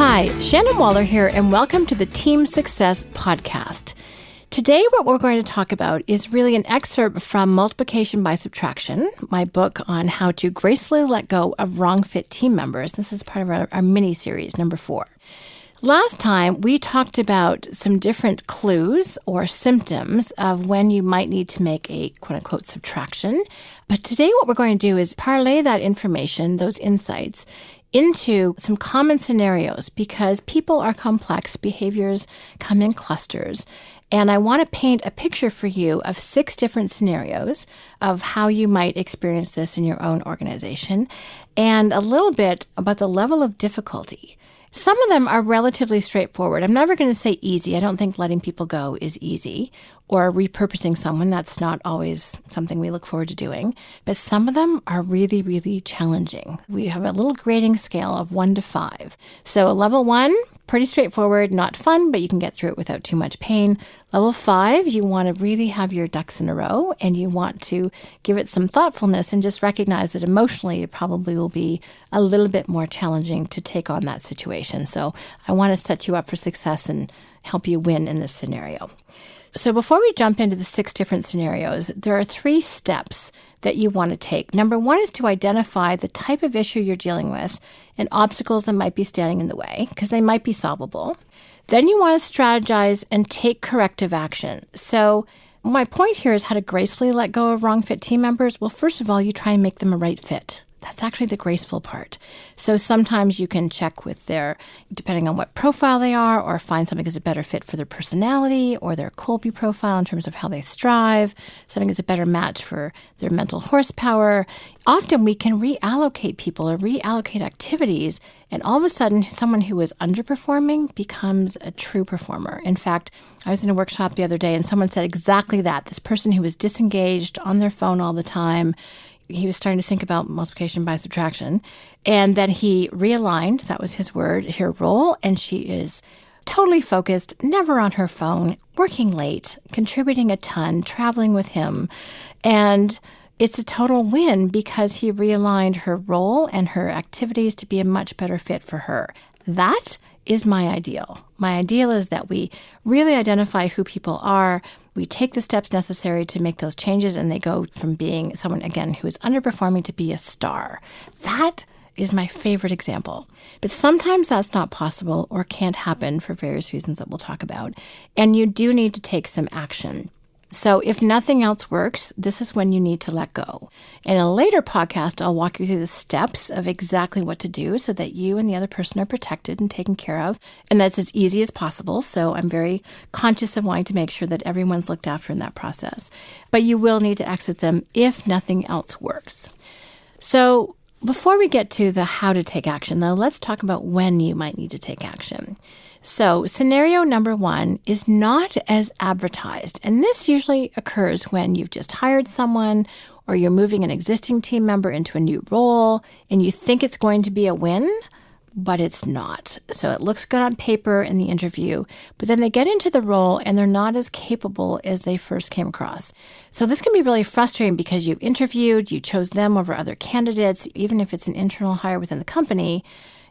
Hi, Shannon Waller here, and welcome to the Team Success Podcast. Today, what we're going to talk about is really an excerpt from Multiplication by Subtraction, my book on how to gracefully let go of wrong fit team members. This is part of our mini-series, number 4. Last time, we talked about some different clues or symptoms of when you might need to make a quote-unquote subtraction. But today, what we're going to do is parlay that information, those insights, into some common scenarios because people are complex, behaviors come in clusters. And I want to paint a picture for you of 6 different scenarios of how you might experience this in your own organization and a little bit about the level of difficulty. Some of them are relatively straightforward. I'm never going to say easy. I don't think letting people go is easy, or repurposing someone. That's not always something we look forward to doing. But some of them are really, really challenging. We have a little grading scale of 1 to 5. So level 1, pretty straightforward, not fun, but you can get through it without too much pain. Level 5, you want to really have your ducks in a row, and you want to give it some thoughtfulness and just recognize that emotionally it probably will be a little bit more challenging to take on that situation. So I want to set you up for success and help you win in this scenario. So before we jump into the 6 different scenarios, there are 3 steps that you want to take. Number 1 is to identify the type of issue you're dealing with and obstacles that might be standing in the way, because they might be solvable. Then you want to strategize and take corrective action. So my point here is how to gracefully let go of wrong fit team members. Well, first of all, you try and make them a right fit. That's actually the graceful part. So sometimes you can check with their, depending on what profile they are, or find something that's a better fit for their personality or their Colby profile in terms of how they strive. Something that's a better match for their mental horsepower. Often we can reallocate people or reallocate activities, and all of a sudden someone who is underperforming becomes a true performer. In fact, I was in a workshop the other day and someone said exactly that. This person who was disengaged on their phone all the time, he was starting to think about multiplication by subtraction, and then he realigned, that was his word, her role, and she is totally focused, never on her phone, working late, contributing a ton, traveling with him, and it's a total win because he realigned her role and her activities to be a much better fit for her. That is my ideal. My ideal is that we really identify who people are, we take the steps necessary to make those changes, and they go from being someone, again, who is underperforming to be a star. That is my favorite example. But sometimes that's not possible or can't happen for various reasons that we'll talk about, and you do need to take some action. So if nothing else works, this is when you need to let go. In a later podcast, I'll walk you through the steps of exactly what to do so that you and the other person are protected and taken care of. And that's as easy as possible. So I'm very conscious of wanting to make sure that everyone's looked after in that process. But you will need to exit them if nothing else works. So before we get to the how to take action, though, let's talk about when you might need to take action. So scenario number 1 is not as advertised. And this usually occurs when you've just hired someone or you're moving an existing team member into a new role and you think it's going to be a win, but it's not. So it looks good on paper in the interview, but then they get into the role and they're not as capable as they first came across. So this can be really frustrating because you interviewed, you chose them over other candidates, even if it's an internal hire within the company,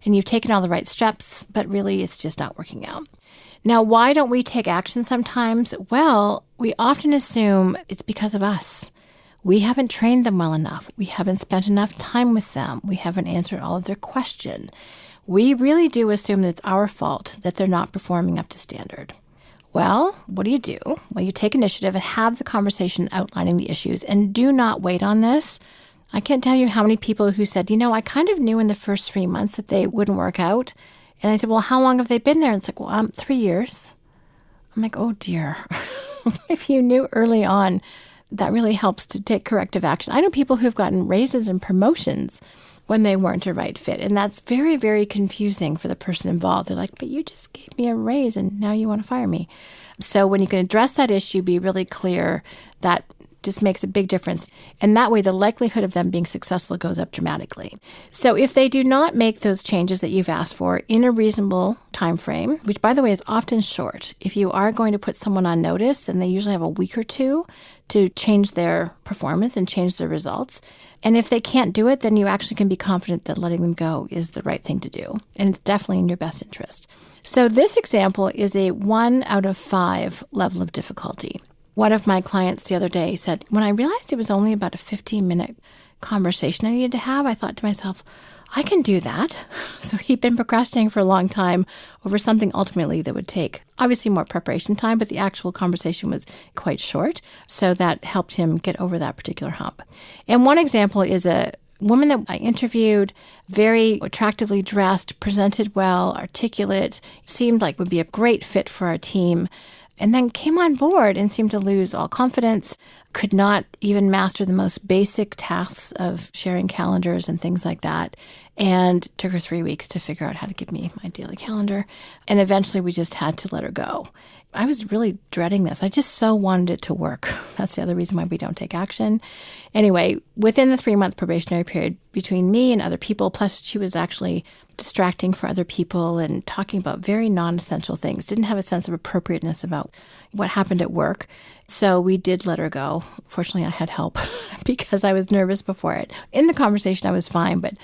and you've taken all the right steps, but really it's just not working out. Now, why don't we take action sometimes? Well, we often assume it's because of us. We haven't trained them well enough. We haven't spent enough time with them. We haven't answered all of their questions. We really do assume that it's our fault that they're not performing up to standard. Well, what do? Well, you take initiative and have the conversation outlining the issues, and do not wait on this. I can't tell you how many people who said, I kind of knew in the first 3 months that they wouldn't work out. And I said, well, how long have they been there? And it's like, well, 3 years. I'm like, oh dear. If you knew early on, that really helps to take corrective action. I know people who've gotten raises and promotions when they weren't a right fit. And that's very, very confusing for the person involved. They're like, but you just gave me a raise and now you want to fire me. So when you can address that issue, be really clear, that just makes a big difference. And that way, the likelihood of them being successful goes up dramatically. So if they do not make those changes that you've asked for in a reasonable time frame, which, by the way, is often short, if you are going to put someone on notice, then they usually have a week or 2 to change their performance and change their results. And if they can't do it, then you actually can be confident that letting them go is the right thing to do. And it's definitely in your best interest. So this example is a 1 out of 5 level of difficulty. One of my clients the other day said, when I realized it was only about a 15-minute conversation I needed to have, I thought to myself, I can do that. So he'd been procrastinating for a long time over something ultimately that would take obviously more preparation time, but the actual conversation was quite short. So that helped him get over that particular hump. And one example is a woman that I interviewed, very attractively dressed, presented well, articulate, seemed like would be a great fit for our team, and then came on board and seemed to lose all confidence, could not even master the most basic tasks of sharing calendars and things like that, and took her 3 weeks to figure out how to give me my daily calendar. And eventually we just had to let her go. I was really dreading this. I just so wanted it to work. That's the other reason why we don't take action. Anyway, within the 3-month probationary period between me and other people, plus she was actually distracting for other people and talking about very non-essential things, didn't have a sense of appropriateness about what happened at work. So we did let her go. Fortunately, I had help because I was nervous before it. In the conversation, I was fine, but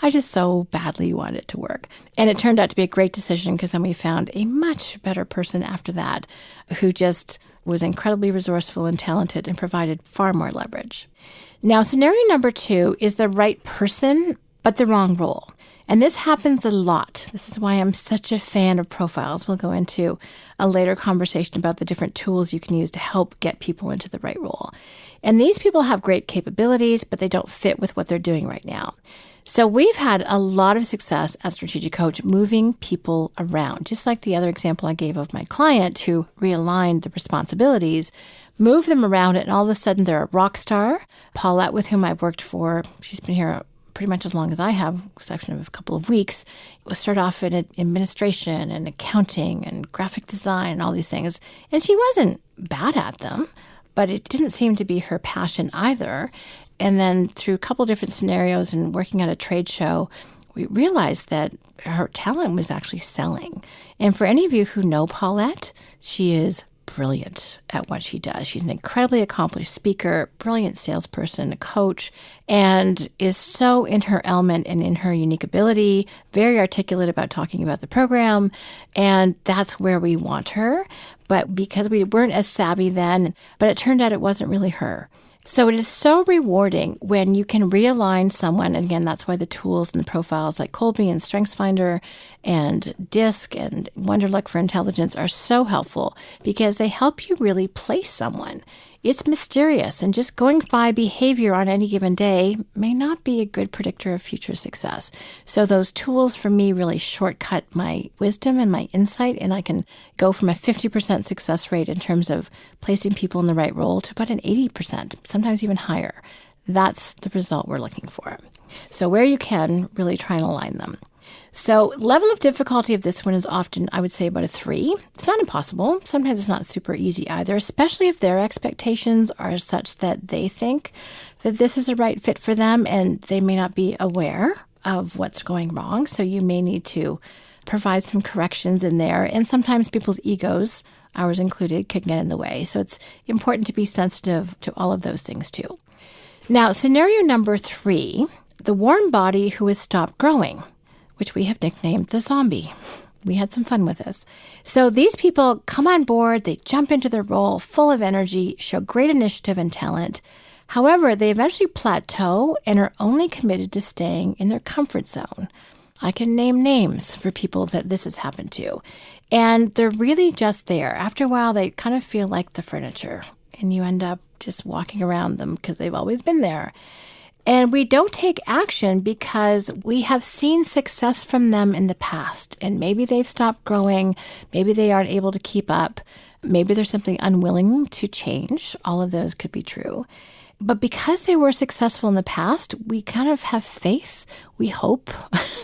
I just so badly wanted it to work. And it turned out to be a great decision because then we found a much better person after that who just was incredibly resourceful and talented and provided far more leverage. Now, scenario number 2 is the right person, but the wrong role. And this happens a lot. This is why I'm such a fan of profiles. We'll go into a later conversation about the different tools you can use to help get people into the right role. And these people have great capabilities, but they don't fit with what they're doing right now. So we've had a lot of success as Strategic Coach moving people around, just like the other example I gave of my client who realigned the responsibilities, moved them around, and all of a sudden they're a rock star. Paulette, with whom I've worked for, she's been here pretty much as long as I have, with the exception of a couple of weeks, will start off in administration and accounting and graphic design and all these things. And she wasn't bad at them, but it didn't seem to be her passion either. And then through a couple of different scenarios and working at a trade show, we realized that her talent was actually selling. And for any of you who know Paulette, she is brilliant at what she does. She's an incredibly accomplished speaker, brilliant salesperson, a coach, and is so in her element and in her unique ability, very articulate about talking about the program. And that's where we want her. But because we weren't as savvy then, but it turned out it wasn't really her. So it is so rewarding when you can realign someone. And again, that's why the tools and the profiles like Colby and StrengthsFinder and DISC and Wonderlook for Intelligence are so helpful because they help you really place someone. It's mysterious, and just going by behavior on any given day may not be a good predictor of future success. So those tools for me really shortcut my wisdom and my insight, and I can go from a 50% success rate in terms of placing people in the right role to about an 80%, sometimes even higher. That's the result we're looking for. So where you can, really try and align them. So level of difficulty of this one is often, I would say, about a 3. It's not impossible. Sometimes it's not super easy either, especially if their expectations are such that they think that this is a right fit for them and they may not be aware of what's going wrong. So you may need to provide some corrections in there. And sometimes people's egos, ours included, can get in the way. So it's important to be sensitive to all of those things too. Now, scenario number 3, the warm body who has stopped growing, which we have nicknamed the zombie. We had some fun with this. So these people come on board, they jump into their role full of energy, show great initiative and talent. However, they eventually plateau and are only committed to staying in their comfort zone. I can name names for people that this has happened to. And they're really just there. After a while, they kind of feel like the furniture, and you end up just walking around them because they've always been there. And we don't take action because we have seen success from them in the past. And maybe they've stopped growing. Maybe they aren't able to keep up. Maybe they're simply unwilling to change. All of those could be true. But because they were successful in the past, we kind of have faith. We hope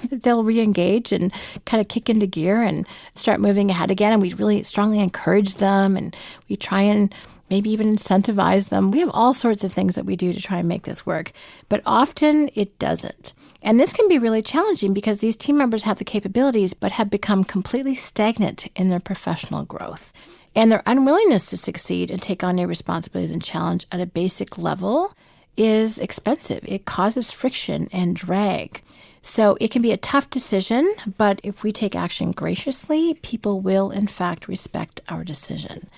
that they'll re-engage and kind of kick into gear and start moving ahead again. And we really strongly encourage them. And we try and maybe even incentivize them. We have all sorts of things that we do to try and make this work, but often it doesn't. And this can be really challenging because these team members have the capabilities, but have become completely stagnant in their professional growth. And their unwillingness to succeed and take on new responsibilities and challenge at a basic level is expensive. It causes friction and drag. So it can be a tough decision, but if we take action graciously, people will, in fact, respect our decision.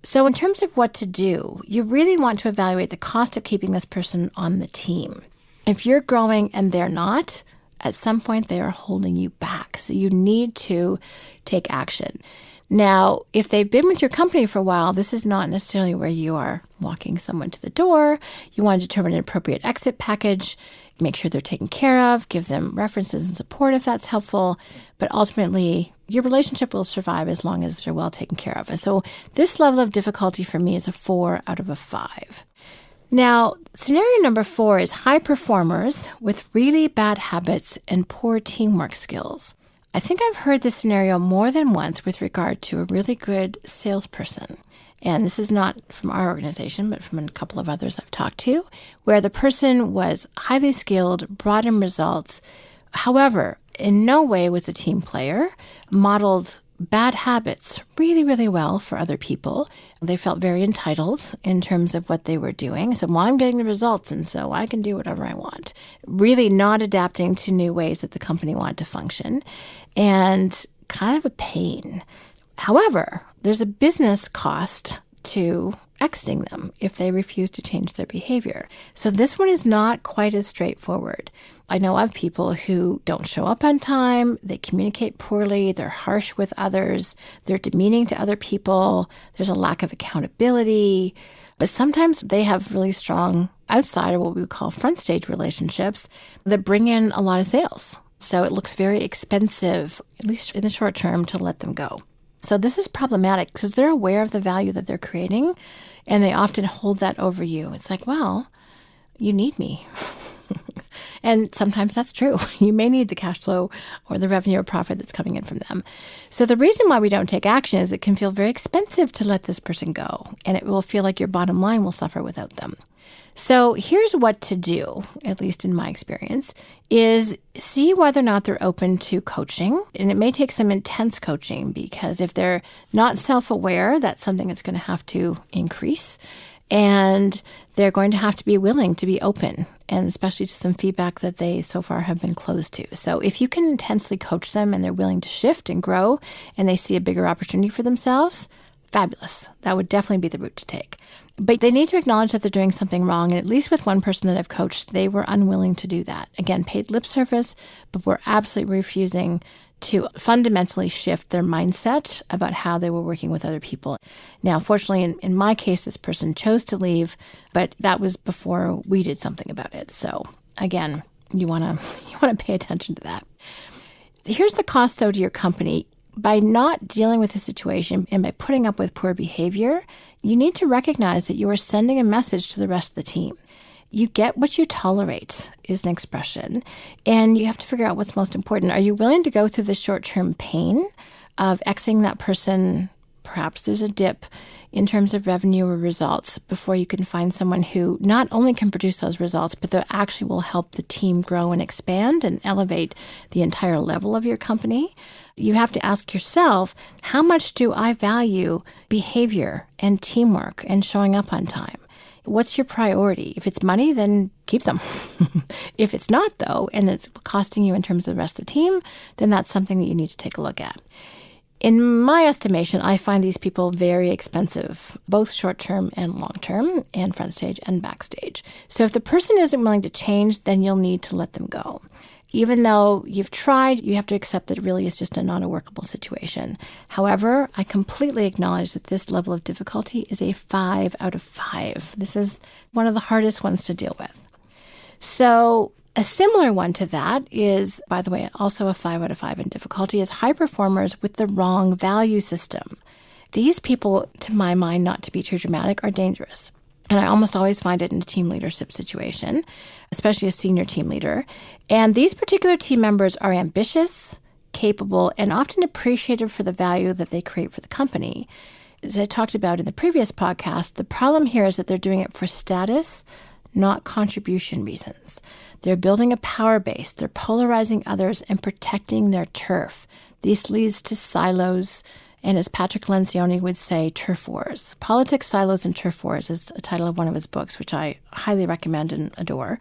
So in terms of what to do, you really want to evaluate the cost of keeping this person on the team. If you're growing and they're not, at some point they are holding you back. So you need to take action. Now, if they've been with your company for a while, this is not necessarily where you are walking someone to the door. You want to determine an appropriate exit package, make sure they're taken care of, give them references and support if that's helpful. But ultimately, your relationship will survive as long as they're well taken care of. And so this level of difficulty for me is a 4 out of a 5. Now, scenario number 4 is high performers with really bad habits and poor teamwork skills. I think I've heard this scenario more than once with regard to a really good salesperson. And this is not from our organization, but from a couple of others I've talked to, where the person was highly skilled, brought in results. However, in no way was a team player, modeled bad habits really, really well for other people. They felt very entitled in terms of what they were doing. So, well, I'm getting the results, and so I can do whatever I want. Really not adapting to new ways that the company wanted to function, and kind of a pain. However, there's a business cost to exiting them if they refuse to change their behavior. So this one is not quite as straightforward. I know of people who don't show up on time, they communicate poorly, they're harsh with others, they're demeaning to other people, there's a lack of accountability, but sometimes they have really strong outside or what we would call front stage relationships that bring in a lot of sales. So it looks very expensive, at least in the short term, to let them go. So this is problematic because they're aware of the value that they're creating, and they often hold that over you. It's like, well, you need me. And sometimes that's true. You may need the cash flow or the revenue or profit that's coming in from them. So the reason why we don't take action is it can feel very expensive to let this person go, and it will feel like your bottom line will suffer without them. So here's what to do, at least in my experience, is see whether or not they're open to coaching. And it may take some intense coaching because if they're not self-aware, that's something that's going to have to increase. And they're going to have to be willing to be open, and especially to some feedback that they so far have been closed to. So if you can intensely coach them and they're willing to shift and grow and they see a bigger opportunity for themselves, fabulous. That would definitely be the route to take. But they need to acknowledge that they're doing something wrong. And at least with one person that I've coached, they were unwilling to do that. Again, paid lip service, but were absolutely refusing to fundamentally shift their mindset about how they were working with other people. Now, fortunately, in my case, this person chose to leave, but that was before we did something about it. So again, you want to pay attention to that. Here's the cost, though, to your company. By not dealing with the situation and by putting up with poor behavior, you need to recognize that you are sending a message to the rest of the team. You get what you tolerate is an expression, and you have to figure out what's most important. Are you willing to go through the short-term pain of exiting that person? Perhaps there's a dip in terms of revenue or results before you can find someone who not only can produce those results, but that actually will help the team grow and expand and elevate the entire level of your company. You have to ask yourself, how much do I value behavior and teamwork and showing up on time? What's your priority? If it's money, then keep them. If it's not, though, and it's costing you in terms of the rest of the team, then that's something that you need to take a look at. In my estimation, I find these people very expensive, both short-term and long-term, and front stage and backstage. So if the person isn't willing to change, then you'll need to let them go. Even though you've tried, you have to accept that it really is just not a workable situation. However, I completely acknowledge that this level of difficulty is a 5 out of 5. This is one of the hardest ones to deal with. So a similar one to that is, by the way, also a 5 out of 5 in difficulty, is high performers with the wrong value system. These people, to my mind, not to be too dramatic, are dangerous. And I almost always find it in a team leadership situation, especially a senior team leader. And these particular team members are ambitious, capable, and often appreciated for the value that they create for the company. as I talked about in the previous podcast, the problem here is that they're doing it for status, not contribution reasons. They're building a power base. They're polarizing others and protecting their turf. This leads to silos, and as Patrick Lencioni would say, turf wars. Politics, Silos, and Turf Wars is a title of one of his books, which I highly recommend and adore.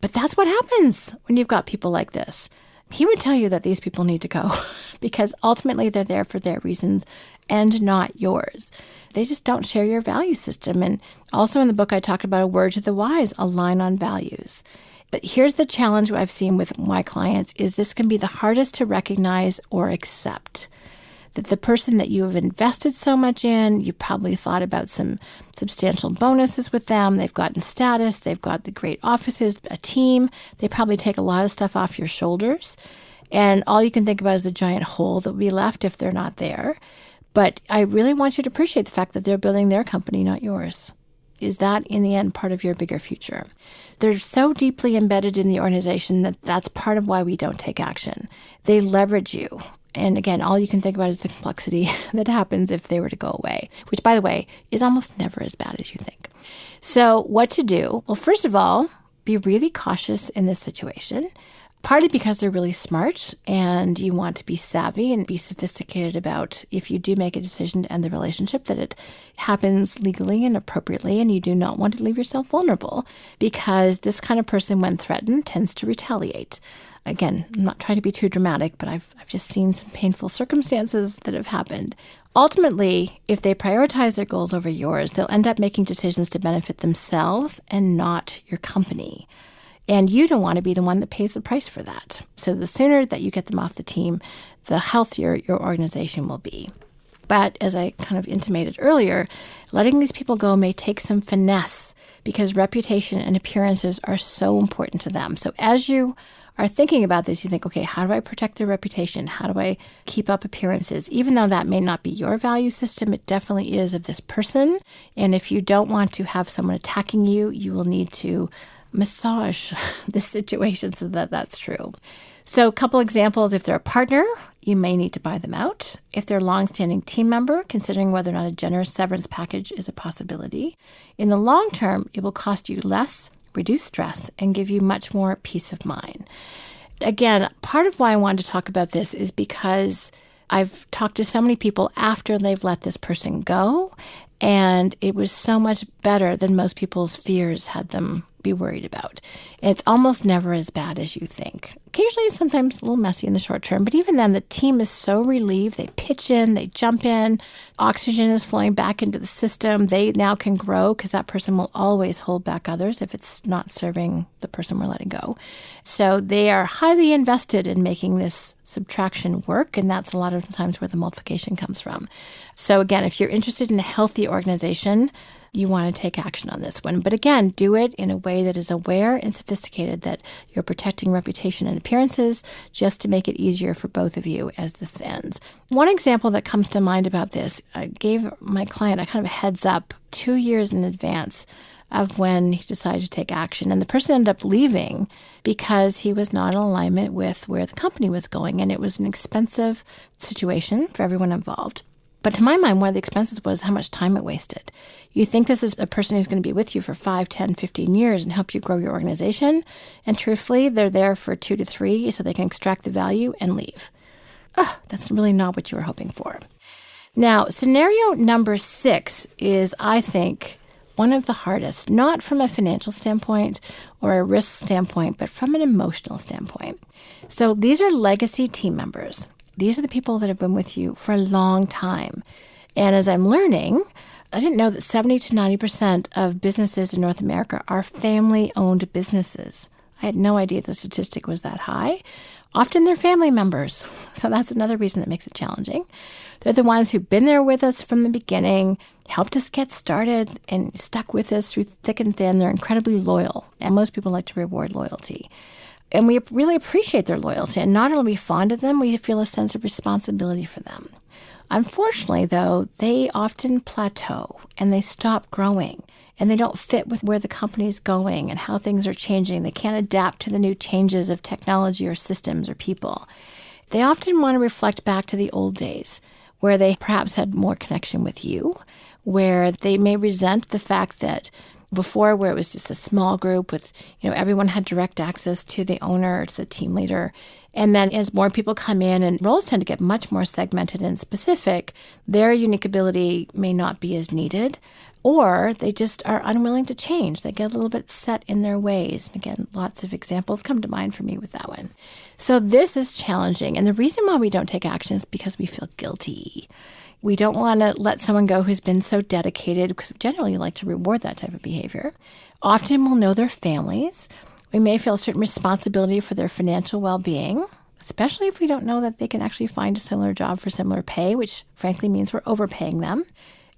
But that's what happens when you've got people like this. He would tell you that these people need to go because ultimately they're there for their reasons and not yours. They just don't share your value system. And also in the book, I talk about a word to the wise, align on values. But here's the challenge I've seen with my clients is this can be the hardest to recognize or accept. That the person that you have invested so much in, you probably thought about some substantial bonuses with them. They've gotten status. They've got the great offices, a team. They probably take a lot of stuff off your shoulders. And all you can think about is the giant hole that will be left if they're not there. But I really want you to appreciate the fact that they're building their company, not yours. Is that, in the end, part of your bigger future? They're so deeply embedded in the organization that that's part of why we don't take action. They leverage you. And again, all you can think about is the complexity that happens if they were to go away, which, by the way, is almost never as bad as you think. So what to do? Well, first of all, be really cautious in this situation, partly because they're really smart and you want to be savvy and be sophisticated about if you do make a decision to end the relationship, that it happens legally and appropriately, and you do not want to leave yourself vulnerable because this kind of person, when threatened, tends to retaliate. Again, I'm not trying to be too dramatic, but I've just seen some painful circumstances that have happened. Ultimately, if they prioritize their goals over yours, they'll end up making decisions to benefit themselves and not your company. And you don't want to be the one that pays the price for that. So the sooner that you get them off the team, the healthier your organization will be. But as I kind of intimated earlier, letting these people go may take some finesse because reputation and appearances are so important to them. So as you are thinking about this, you think, okay, how do I protect their reputation? How do I keep up appearances? Even though that may not be your value system, it definitely is of this person. And if you don't want to have someone attacking you, you will need to massage this situation so that that's true. So a couple examples, if they're a partner, you may need to buy them out. If they're a longstanding team member, considering whether or not a generous severance package is a possibility. In the long term, it will cost you less, reduce stress, and give you much more peace of mind. Again, part of why I wanted to talk about this is because I've talked to so many people after they've let this person go, and it was so much better than most people's fears had them be worried about. And it's almost never as bad as you think. Occasionally, sometimes a little messy in the short term, but even then, the team is so relieved. They pitch in, they jump in, oxygen is flowing back into the system. They now can grow because that person will always hold back others if it's not serving the person we're letting go. So they are highly invested in making this subtraction work, and that's a lot of the times where the multiplication comes from. So again, if you're interested in a healthy organization, you want to take action on this one. But again, do it in a way that is aware and sophisticated, that you're protecting reputation and appearances just to make it easier for both of you as this ends. One example that comes to mind about this, I gave my client a kind of a heads up 2 years in advance of when he decided to take action. And the person ended up leaving because he was not in alignment with where the company was going. And it was an expensive situation for everyone involved. But to my mind, one of the expenses was how much time it wasted. You think this is a person who's going to be with you for 5, 10, 15 years and help you grow your organization. And truthfully, they're there for 2 to 3 so they can extract the value and leave. That's really not what you were hoping for. Now, scenario number 6 is, I think, one of the hardest, not from a financial standpoint or a risk standpoint, but from an emotional standpoint. So these are legacy team members. These are the people that have been with you for a long time. And as I'm learning, I didn't know that 70 to 90% of businesses in North America are family-owned businesses. I had no idea the statistic was that high. Often they're family members. So that's another reason that makes it challenging. They're the ones who've been there with us from the beginning, helped us get started, and stuck with us through thick and thin. They're incredibly loyal. And most people like to reward loyalty. And we really appreciate their loyalty. And not only are we fond of them, we feel a sense of responsibility for them. Unfortunately, though, they often plateau and they stop growing. And they don't fit with where the company is going and how things are changing. They can't adapt to the new changes of technology or systems or people. They often want to reflect back to the old days where they perhaps had more connection with you, where they may resent the fact that before, where it was just a small group with, everyone had direct access to the owner or to the team leader. And then as more people come in and roles tend to get much more segmented and specific, their unique ability may not be as needed, or they just are unwilling to change. They get a little bit set in their ways. And again, lots of examples come to mind for me with that one. So this is challenging. And the reason why we don't take action is because we feel guilty. We don't want to let someone go who's been so dedicated, because generally you like to reward that type of behavior. Often we'll know their families. We may feel a certain responsibility for their financial well-being, especially if we don't know that they can actually find a similar job for similar pay, which frankly means we're overpaying them.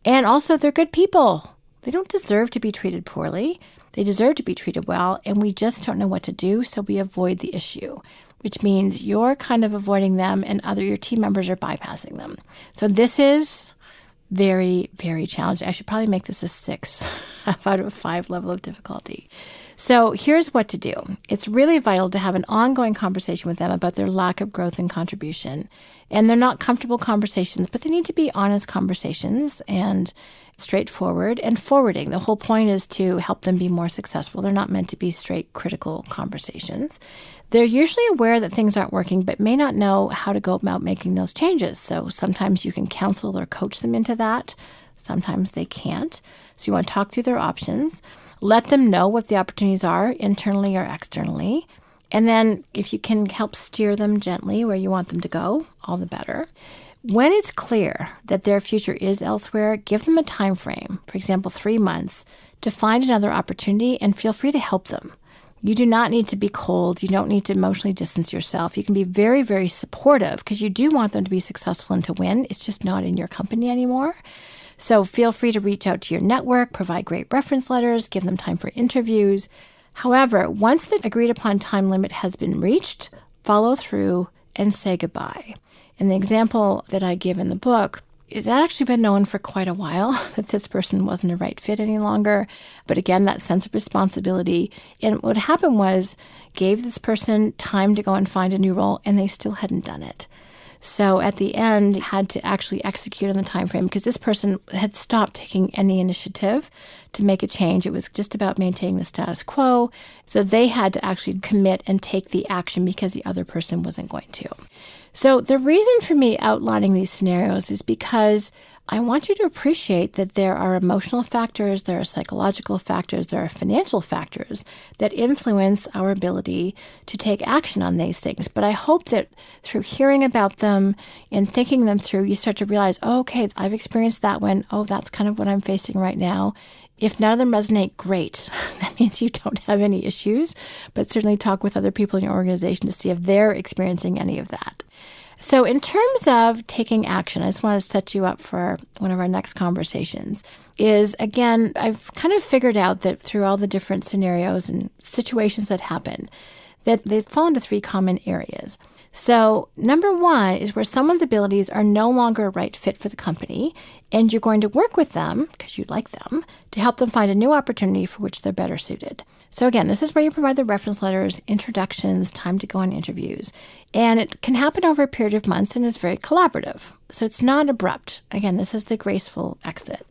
And also, they're good people. They don't deserve to be treated poorly. They deserve to be treated well, and we just don't know what to do, so we avoid the issue, which means you're kind of avoiding them and your team members are bypassing them. So this is very, very challenging. I should probably make this a 6 out of a 5 level of difficulty. So here's what to do. It's really vital to have an ongoing conversation with them about their lack of growth and contribution. And they're not comfortable conversations, but they need to be honest conversations and straightforward and forwarding. The whole point is to help them be more successful. They're not meant to be straight critical conversations. They're usually aware that things aren't working, but may not know how to go about making those changes. So sometimes you can counsel or coach them into that. Sometimes they can't. So you want to talk through their options. Let them know what the opportunities are internally or externally. And then if you can help steer them gently where you want them to go, all the better. When it's clear that their future is elsewhere, give them a time frame, for example, 3 months, to find another opportunity, and feel free to help them. You do not need to be cold. You don't need to emotionally distance yourself. You can be very, very supportive because you do want them to be successful and to win. It's just not in your company anymore. So feel free to reach out to your network, provide great reference letters, give them time for interviews. However, once the agreed upon time limit has been reached, follow through and say goodbye. In the example that I give in the book, it had actually been known for quite a while that this person wasn't a right fit any longer. But again, that sense of responsibility. And what happened was gave this person time to go and find a new role, and they still hadn't done it. So at the end, had to actually execute on the time frame because this person had stopped taking any initiative to make a change. It was just about maintaining the status quo. So they had to actually commit and take the action because the other person wasn't going to. So the reason for me outlining these scenarios is because I want you to appreciate that there are emotional factors, there are psychological factors, there are financial factors that influence our ability to take action on these things. But I hope that through hearing about them and thinking them through, you start to realize, oh, okay, I've experienced that one. Oh, that's kind of what I'm facing right now. If none of them resonate, great. That means you don't have any issues, but certainly talk with other people in your organization to see if they're experiencing any of that. So in terms of taking action, I just want to set you up for one of our next conversations is, again, I've kind of figured out that through all the different scenarios and situations that happen, that they fall into 3 common areas. So number 1 is where someone's abilities are no longer a right fit for the company, and you're going to work with them, because you like them, to help them find a new opportunity for which they're better suited. So again, this is where you provide the reference letters, introductions, time to go on interviews. And it can happen over a period of months and is very collaborative. So it's not abrupt. Again, this is the graceful exit.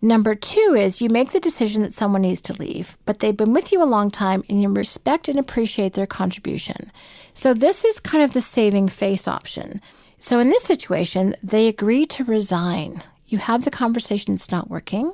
Number 2 is you make the decision that someone needs to leave, but they've been with you a long time and you respect and appreciate their contribution. So this is kind of the saving face option. So in this situation, they agree to resign. You have the conversation, it's not working,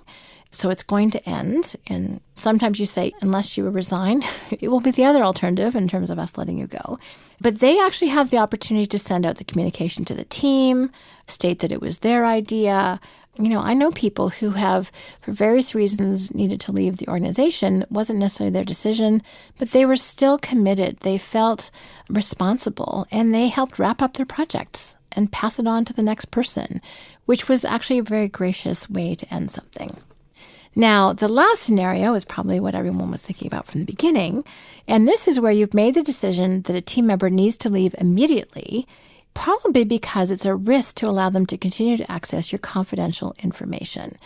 so it's going to end. And sometimes you say, unless you resign, it will be the other alternative in terms of us letting you go. But they actually have the opportunity to send out the communication to the team, state that it was their idea. I know people who have, for various reasons, needed to leave the organization. It wasn't necessarily their decision, but they were still committed. They felt responsible, and they helped wrap up their projects and pass it on to the next person, which was actually a very gracious way to end something. Now, the last scenario is probably what everyone was thinking about from the beginning, and this is where you've made the decision that a team member needs to leave immediately, probably because it's a risk to allow them to continue to access your confidential information.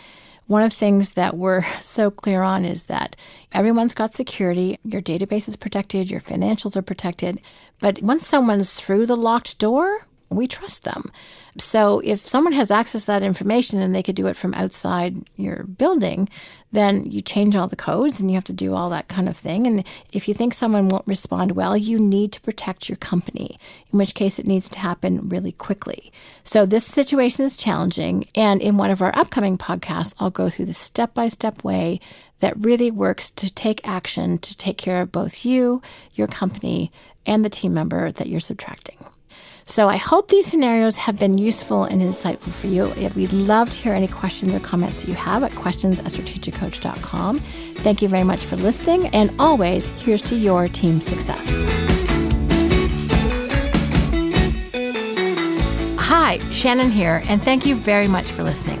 One of the things that we're so clear on is that everyone's got security, your database is protected, your financials are protected, but once someone's through the locked door, we trust them. So if someone has access to that information and they could do it from outside your building, then you change all the codes and you have to do all that kind of thing. And if you think someone won't respond well, you need to protect your company, in which case it needs to happen really quickly. So this situation is challenging. And in one of our upcoming podcasts, I'll go through the step-by-step way that really works to take action to take care of both you, your company, and the team member that you're subtracting. So I hope these scenarios have been useful and insightful for you. We'd love to hear any questions or comments that you have at questions@strategiccoach.com. Thank you very much for listening. And always, here's to your team success. Hi, Shannon here, and thank you very much for listening.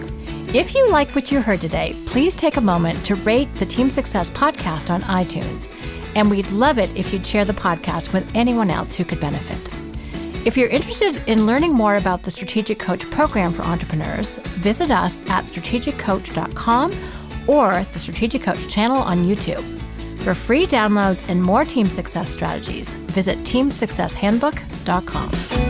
If you like what you heard today, please take a moment to rate the Team Success podcast on iTunes. And we'd love it if you'd share the podcast with anyone else who could benefit. If you're interested in learning more about the Strategic Coach program for entrepreneurs, visit us at strategiccoach.com or the Strategic Coach channel on YouTube. For free downloads and more team success strategies, visit teamsuccesshandbook.com.